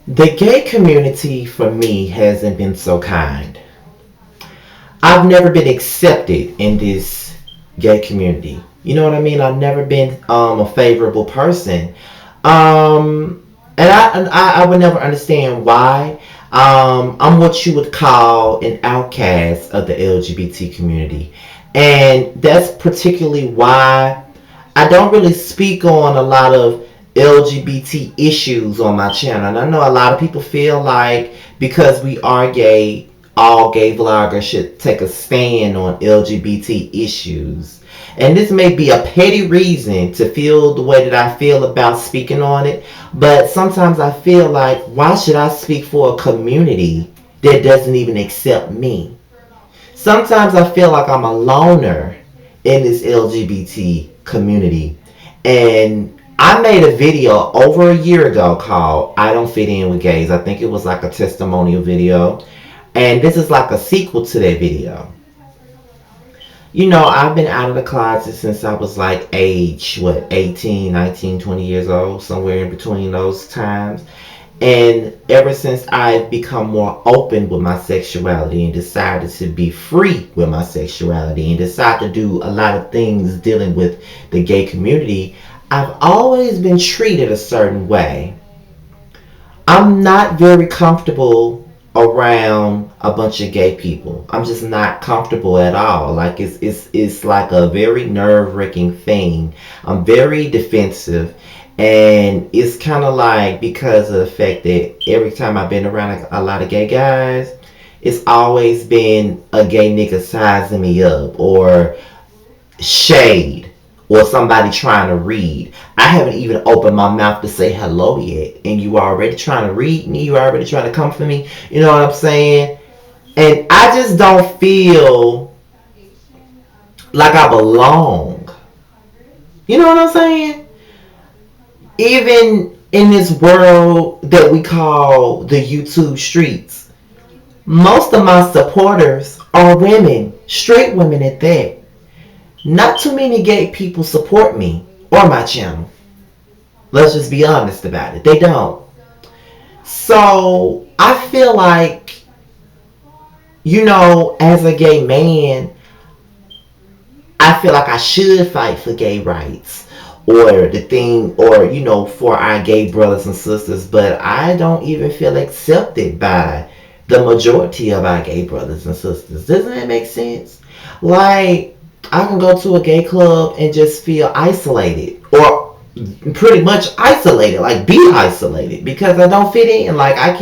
The gay community for me hasn't been so kind. I've never been accepted in this gay community. You know what I mean? I've never been a favorable person. And I would never understand why. I'm what you would call an outcast of the LGBT community. And that's particularly why I don't really speak on a lot of LGBT issues on my channel. And I know a lot of people feel like because we are gay, all gay vloggers should take a stand on LGBT issues. And this may be a petty reason to feel the way that I feel about speaking on it, but sometimes I feel like, why should I speak for a community that doesn't even accept me? Sometimes I feel like I'm a loner in this LGBT community. And I made a video over a year ago called I Don't Fit In with Gays. I think it was like a testimonial video. And this is like a sequel to that video. You know, I've been out of the closet since I was like age, 18, 19, 20 years old, somewhere in between those times. And ever since I've become more open with my sexuality and decided to be free with my sexuality and decide to do a lot of things dealing with the gay community, I've always been treated a certain way. I'm not very comfortable around a bunch of gay people. I'm just not comfortable at all. Like it's like a very nerve-wracking thing. I'm very defensive, and it's kind of like because of the fact that every time I've been around a lot of gay guys, it's always been a gay nigga sizing me up or shade or somebody trying to read. I haven't even opened my mouth to say hello yet, and you already trying to read me. You already trying to come for me. You know what I'm saying? And I just don't feel like I belong. You know what I'm saying? Even in this world that we call the YouTube streets, most of my supporters are women, straight women at that. Not too many gay people support me or my channel. Let's just be honest about it. They don't. So I feel like, as a gay man, I feel like I should fight for gay rights or the thing, or, for our gay brothers and sisters, but I don't even feel accepted by the majority of our gay brothers and sisters. Doesn't that make sense? Like, I can go to a gay club and just feel isolated, or pretty much isolated, like be isolated, because I don't fit in. Like I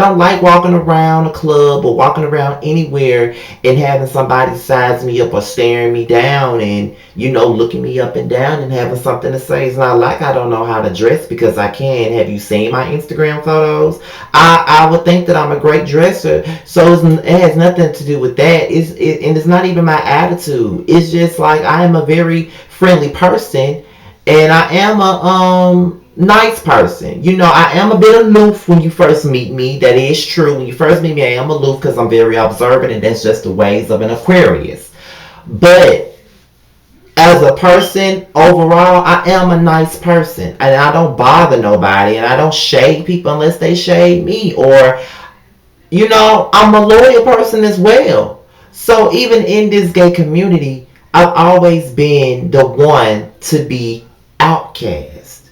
don't like walking around a club or walking around anywhere and having somebody size me up or staring me down and, looking me up and down and having something to say. It's not like I don't know how to dress, because I can. Have you seen my Instagram photos? I would think that I'm a great dresser. So it has nothing to do with that. And it's not even my attitude. It's just like I am a very friendly person, and I am a nice person. I am a bit aloof when you first meet me. That is true. When you first meet me, I am aloof because I'm very observant, and that's just the ways of an Aquarius. But as a person, overall, I am a nice person. And I don't bother nobody, and I don't shade people unless they shade me. Or, I'm a loyal person as well. So even in this gay community, I've always been the one to be outcast,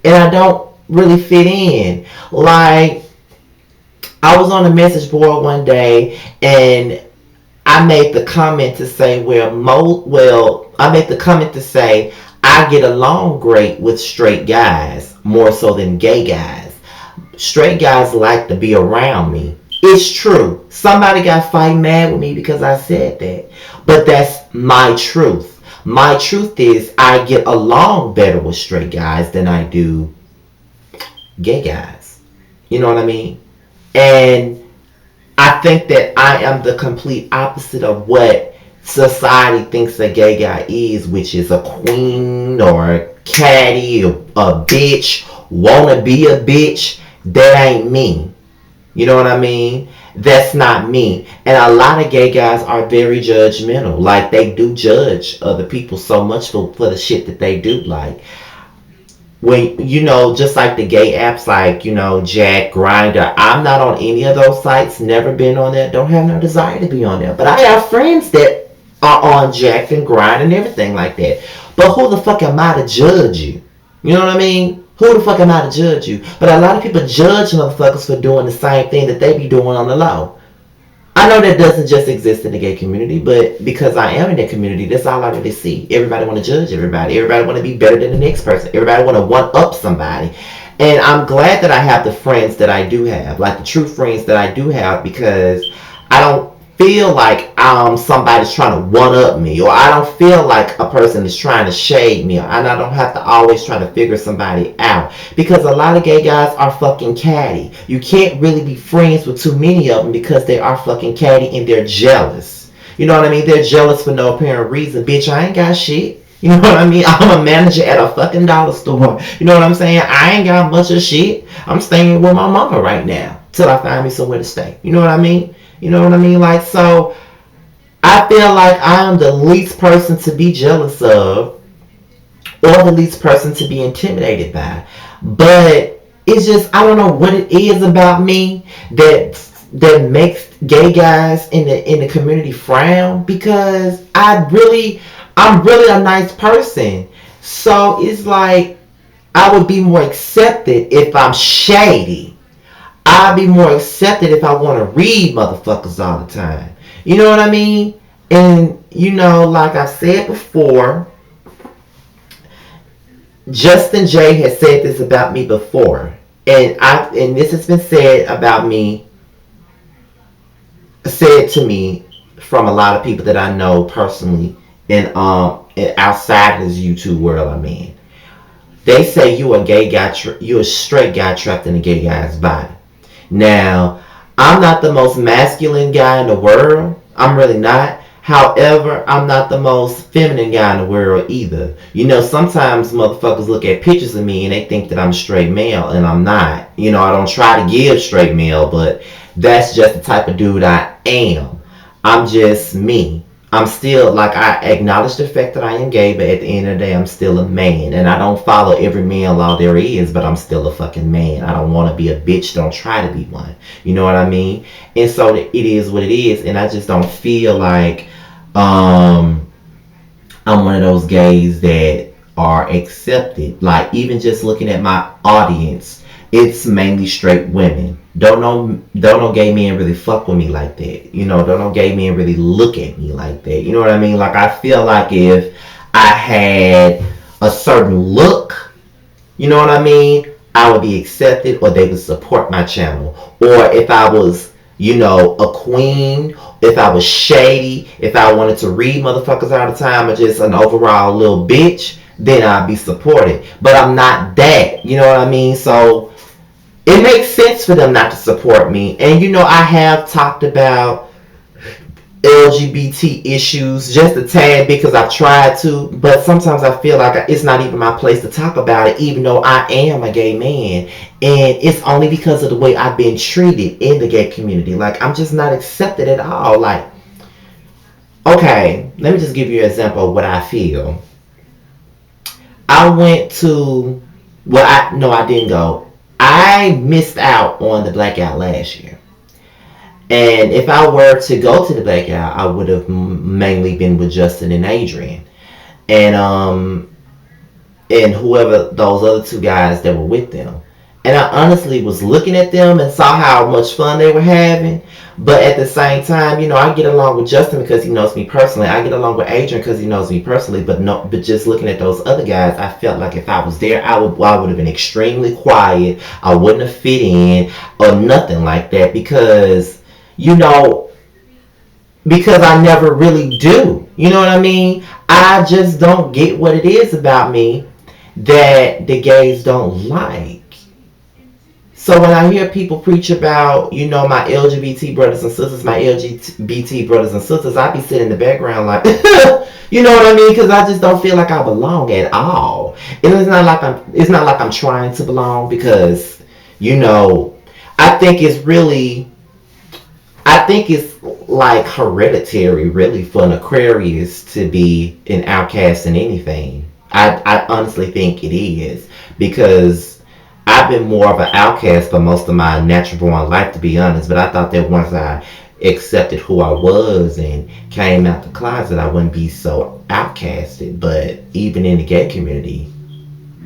and I don't really fit in. Like, I was on a message board one day, and I made the comment to say, I made the comment to say I get along great with straight guys more so than gay guys. Straight guys like to be around me. It's true. Somebody got fight mad with me because I said that, but that's my truth. My truth is I get along better with straight guys than I do gay guys. You know what I mean? And I think that I am the complete opposite of what society thinks a gay guy is, which is a queen or a catty or a bitch, wanna be a bitch. That ain't me. You know what I mean? That's not me. And a lot of gay guys are very judgmental. Like, they do judge other people so much for the shit that they do. Like, when just like the gay apps, like Jack, Grinder. I'm not on any of those sites. Never been on there. Don't have no desire to be on there. But I have friends that are on Jack and Grind and everything like that. But who the fuck am I to judge you? You know what I mean? Who the fuck am I to judge you? But a lot of people judge motherfuckers for doing the same thing that they be doing on the low. I know that doesn't just exist in the gay community, but because I am in that community, that's all I really see. Everybody want to judge everybody. Everybody want to be better than the next person. Everybody want to one up somebody. And I'm glad that I have the friends that I do have, like the true friends that I do have, because I don't feel like somebody's trying to one up me, or I don't feel like a person is trying to shade me, and I don't have to always try to figure somebody out, because a lot of gay guys are fucking catty. You can't really be friends with too many of them because they are fucking catty and they're jealous. You know what I mean? They're jealous for no apparent reason. Bitch, I ain't got shit. You know what I mean? I'm a manager at a fucking dollar store. You know what I'm saying? I ain't got much of shit. I'm staying with my mama right now till I find me somewhere to stay. You know what I mean? You know what I mean? Like, so I feel like I am the least person to be jealous of, or the least person to be intimidated by. But it's just, I don't know what it is about me that makes gay guys in the community frown, because I'm really a nice person. So it's like I would be more accepted if I'm shady. I'd be more accepted if I want to read motherfuckers all the time. You know what I mean? And like I said before, Justin J has said this about me before, and this has been said to me from a lot of people that I know personally, and outside of this YouTube world I'm in. They say you a gay guy, you a straight guy trapped in a gay guy's body. Now, I'm not the most masculine guy in the world. I'm really not. However, I'm not the most feminine guy in the world either. Sometimes motherfuckers look at pictures of me and they think that I'm straight male, and I'm not. I don't try to give straight male, but that's just the type of dude I am. I'm just me. I'm still, like, I acknowledge the fact that I am gay, but at the end of the day, I'm still a man. And I don't follow every man law there is, but I'm still a fucking man. I don't want to be a bitch. Don't try to be one. You know what I mean? And so it is what it is. And I just don't feel like I'm one of those gays that are accepted. Like, even just looking at my audience, it's mainly straight women. Don't know gay men really fuck with me like that. Don't know gay men really look at me like that. You know what I mean? Like, I feel like if I had a certain look, you know what I mean, I would be accepted, or they would support my channel. Or if I was, a queen, if I was shady, if I wanted to read motherfuckers all the time, or just an overall little bitch, then I'd be supported. But I'm not that. You know what I mean? So it makes sense for them not to support me. And I have talked about LGBT issues just a tad, because I've tried to, but sometimes I feel like it's not even my place to talk about it, even though I am a gay man. And it's only because of the way I've been treated in the gay community. Like, I'm just not accepted at all. Like, okay, let me just give you an example of what I feel. I went to, I didn't go. I missed out on the blackout last year. And if I were to go to the blackout, I would have mainly been with Justin and Adrian. And whoever those other two guys that were with them. And I honestly was looking at them and saw how much fun they were having. But at the same time, I get along with Justin because he knows me personally. I get along with Adrian because he knows me personally. But just looking at those other guys, I felt like if I was there, I would have been extremely quiet. I wouldn't have fit in or nothing like that, because because I never really do. You know what I mean? I just don't get what it is about me that the gays don't like. So when I hear people preach about, my LGBT brothers and sisters, my LGBT brothers and sisters, I be sitting in the background like, you know what I mean? Because I just don't feel like I belong at all. And it's not like I'm trying to belong, because, I think it's like hereditary, really, for an Aquarius to be an outcast in anything. I honestly think it is, because I've been more of an outcast for most of my natural born life, to be honest. But I thought that once I accepted who I was and came out the closet, I wouldn't be so outcasted. But even in the gay community,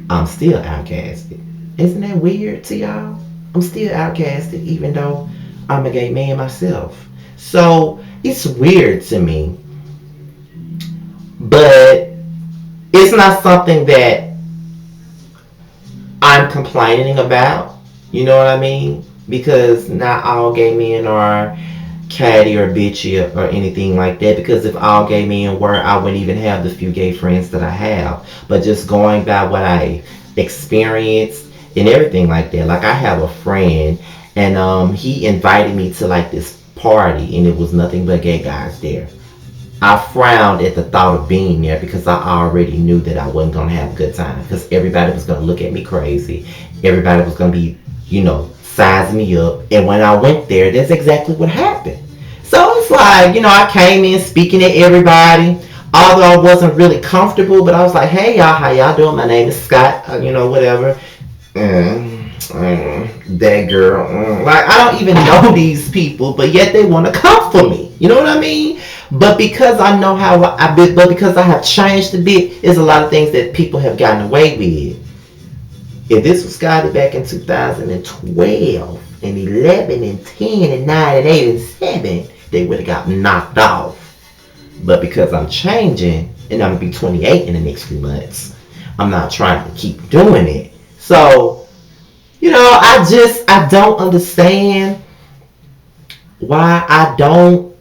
I'm still outcasted. Isn't that weird to y'all? I'm still outcasted even though I'm a gay man myself. So it's weird to me, but it's not something that I'm complaining about. You know what I mean? Because not all gay men are catty or bitchy or anything like that. Because if all gay men were, I wouldn't even have the few gay friends that I have. But just going by what I experienced and everything like that. Like I have a friend, and he invited me to like this party, and it was nothing but gay guys there. I frowned at the thought of being there because I already knew that I wasn't gonna have a good time, because everybody was gonna look at me crazy. Everybody was gonna be, sizing me up. And when I went there, that's exactly what happened. So it's like, I came in speaking to everybody, although I wasn't really comfortable, but I was like, hey y'all, how y'all doing? My name is Scott, whatever. That girl. Like, I don't even know these people, but yet they want to come for me. You know what I mean? But because I know how but because I have changed a bit, there's a lot of things that people have gotten away with. If this was started back in 2012 and 11 and 10 and 9 and 8 and 7, they would have got knocked off. But because I'm changing and I'm going to be 28 in the next few months, I'm not trying to keep doing it. So, I don't understand why I don't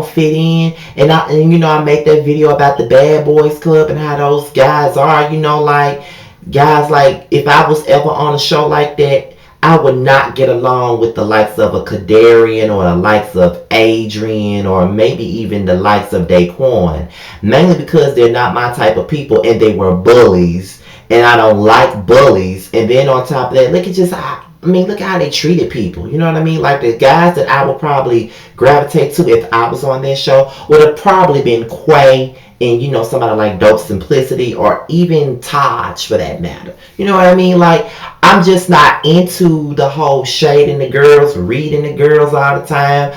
fit in. And I make that video about the Bad Boys Club and how those guys are, like guys, like if I was ever on a show like that, I would not get along with the likes of a Kadarian or the likes of Adrian or maybe even the likes of Daquan, mainly because they're not my type of people and they were bullies, and I don't like bullies. And then on top of that, look at how they treated people. You know what I mean? Like the guys that I would probably gravitate to if I was on their show would have probably been Quay and, somebody like Dope Simplicity or even Taj for that matter. You know what I mean? Like, I'm just not into the whole shading the girls, reading the girls all the time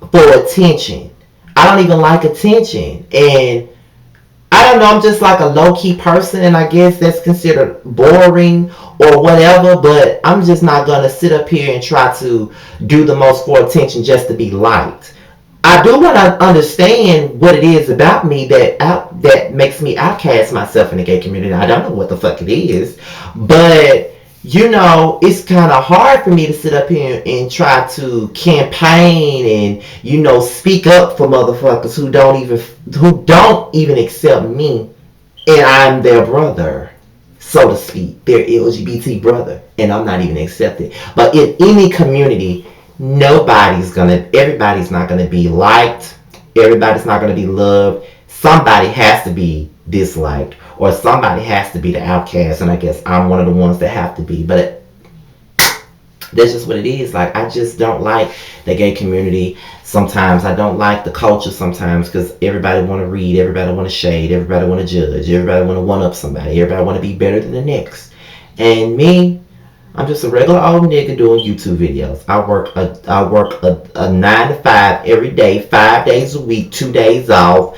for attention. I don't even like attention. And I don't know, I'm just like a low-key person, and I guess that's considered boring or whatever, but I'm just not going to sit up here and try to do the most for attention just to be liked. I do want to understand what it is about me that makes me outcast myself in the gay community. I don't know what the fuck it is, but it's kind of hard for me to sit up here and try to campaign and speak up for motherfuckers who don't even accept me, and I'm their brother, so to speak, their LGBT brother, and I'm not even accepted. But in any community, everybody's not gonna be liked, everybody's not gonna be loved. Somebody has to be disliked, or somebody has to be the outcast, and I guess I'm one of the ones that have to be. But that's just what it is. Like, I just don't like the gay community. Sometimes I don't like the culture sometimes, because everybody want to read, everybody want to shade, everybody want to judge, everybody want to one up somebody, everybody want to be better than the next. And me, I'm just a regular old nigga doing YouTube videos. I work a 9 to 5 every day, 5 days a week, 2 days off.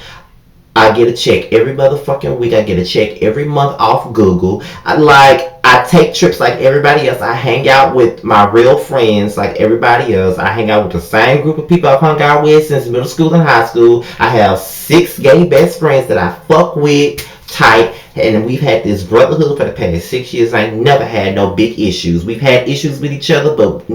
I get a check every motherfucking week. I get a check every month off Google. I take trips like everybody else. I hang out with my real friends like everybody else. I hang out with the same group of people I've hung out with since middle school and high school. I have 6 gay best friends that I fuck with tight, and we've had this brotherhood for the past 6 years. I ain't never had no big issues. We've had issues with each other, but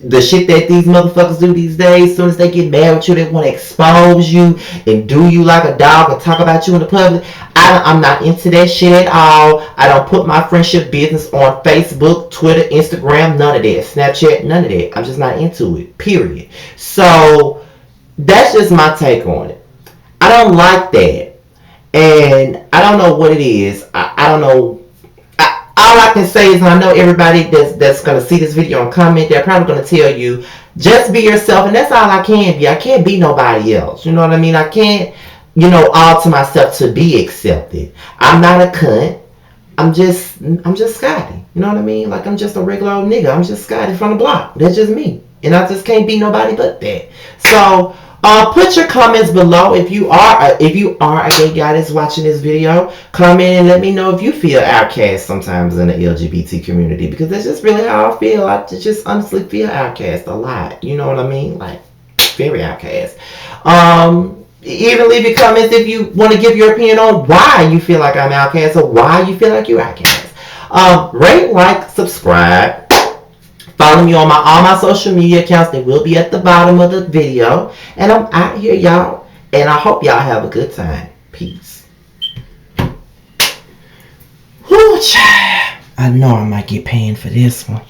the shit that these motherfuckers do these days, as soon as they get mad with you, they want to expose you and do you like a dog and talk about you in the public. I'm not into that shit at all. I don't put my friendship business on Facebook, Twitter, Instagram, none of that. Snapchat, none of that. I'm just not into it, period. So that's just my take on it. I don't like that. And I don't know what it is. I don't know. All I can say is, I know everybody that's going to see this video and comment, they're probably going to tell you, just be yourself. And that's all I can be. I can't be nobody else. You know what I mean? I can't all to myself to be accepted. I'm not a cunt. I'm just Scotty. You know what I mean? Like I'm just a regular old nigga. I'm just Scotty from the block. That's just me. And I just can't be nobody but that. So put your comments below if you are a gay guy that's watching this video. Comment and let me know if you feel outcast sometimes in the LGBT community, because that's just really how I feel. I just honestly feel outcast a lot. You know what I mean? Like very outcast. Even leave your comments if you want to give your opinion on why you feel like I'm outcast or why you feel like you're outcast. Rate, like, subscribe. Follow me on all my social media accounts. They will be at the bottom of the video. And I'm out here, y'all. And I hope y'all have a good time. Peace. Whoo, child. I know I might get paying for this one.